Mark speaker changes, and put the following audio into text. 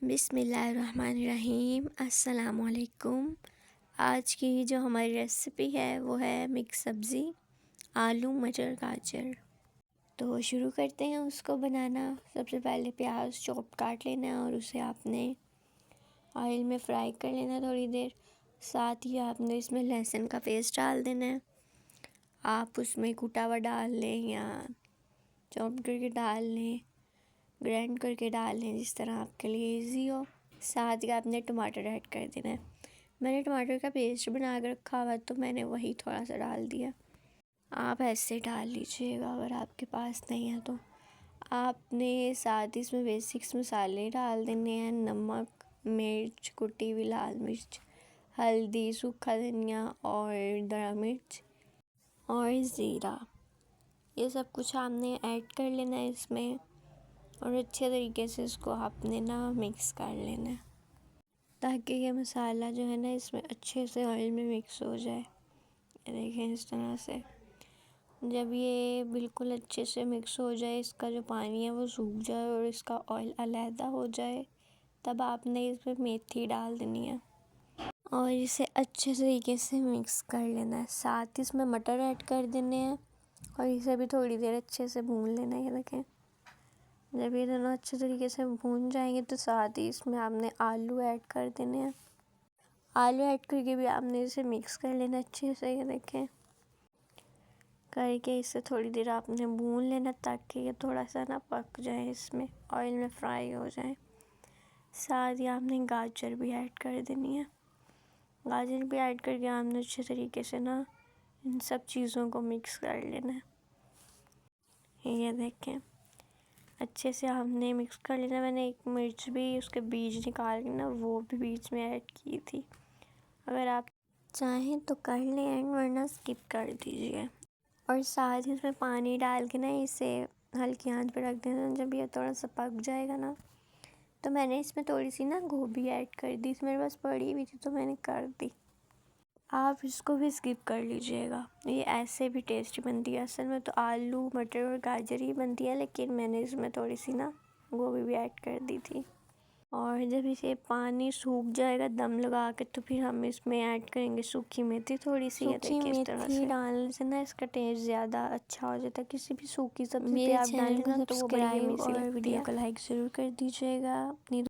Speaker 1: बिस्मिल्लाहिर्रहमानिर्रहीम। अस्सलामुअलैकुम। आज की जो हमारी रेसिपी है वो है मिक्स सब्ज़ी आलू मटर गाजर। तो शुरू करते हैं उसको बनाना। सबसे पहले प्याज चॉप काट लेना है और उसे आपने ऑयल में फ्राई कर लेना थोड़ी देर। साथ ही आपने इसमें लहसुन का पेस्ट डाल देना है। आप उसमें कुटा हुआ डाल लें या चॉप करके डाल लें, ग्राइंड करके डाल लें, जिस तरह आपके लिए इजी हो। साथ ही आपने टमाटर ऐड कर देना है। मैंने टमाटर का पेस्ट बना कर रखा हुआ तो मैंने वही थोड़ा सा डाल दिया। आप ऐसे डाल लीजिएगा अगर आपके पास नहीं है तो। आपने साथ ही इसमें बेसिक्स मसाले डाल देने हैं, नमक, मिर्च, कुटी हुई लाल मिर्च, हल्दी, सूखा धनिया और दरा मिर्च और ज़ीरा। ये सब कुछ आपने ऐड कर लेना है इसमें और अच्छे तरीके से इसको आपने ना मिक्स कर लेना है ताकि ये मसाला जो है ना इसमें अच्छे से ऑयल में मिक्स हो जाए। ये देखें इस तरह से। जब ये बिल्कुल अच्छे से मिक्स हो जाए, इसका जो पानी है वो सूख जाए और इसका ऑयल अलहदा हो जाए, तब आपने इसमें मेथी डाल देनी है और इसे अच्छे तरीके से मिक्स कर लेना है। साथ ही इसमें मटर ऐड कर देने हैं और इसे भी थोड़ी देर अच्छे से भून लेना है। ये देखें, जब ये दोनों अच्छे तरीके से भून जाएंगे तो साथ ही इसमें आपने आलू ऐड कर देने हैं। आलू ऐड करके भी आपने इसे मिक्स कर लेना अच्छे से। ये देखें करके इसे थोड़ी देर आपने भून लेना ताकि ये थोड़ा सा ना पक जाए, इसमें ऑयल में फ्राई हो जाए। साथ ही आपने गाजर भी ऐड कर देनी है। गाजर भी ऐड करके आपने अच्छे तरीके से ना इन सब चीज़ों को मिक्स कर लेना है। ये देखें अच्छे से आपने मिक्स कर लेना। मैंने एक मिर्च भी उसके बीज निकाल के ना वो भी बीच में ऐड की थी। अगर आप चाहें तो कर लें ऐड, वरना स्किप कर दीजिए। और साथ ही इसमें पानी डाल के ना इसे हल्की आंच पर रख देना। जब ये थोड़ा सा पक जाएगा ना तो मैंने इसमें थोड़ी सी ना गोभी ऐड कर दी। मेरे पास पड़ी हुई थी तो मैंने कर दी। आप इसको भी स्किप कर लीजिएगा, ये ऐसे भी टेस्टी बनती है। असल में तो आलू मटर और गाजर ही बनती है, लेकिन मैंने इसमें थोड़ी सी ना गोभी भी ऐड कर दी थी। और जब इसे पानी सूख जाएगा दम लगा के तो फिर हम इसमें ऐड करेंगे सूखी मेथी थोड़ी सी। सूखी मेथी डालने से ना इसका टेस्ट ज़्यादा अच्छा हो जाता है। किसी भी सूखी सब्ज़ी पे आप डालें ना तो वो बड़ी यम्मी सी लगती है। वीडियो को लाइक ज़रूर कर दीजिएगा। अपनी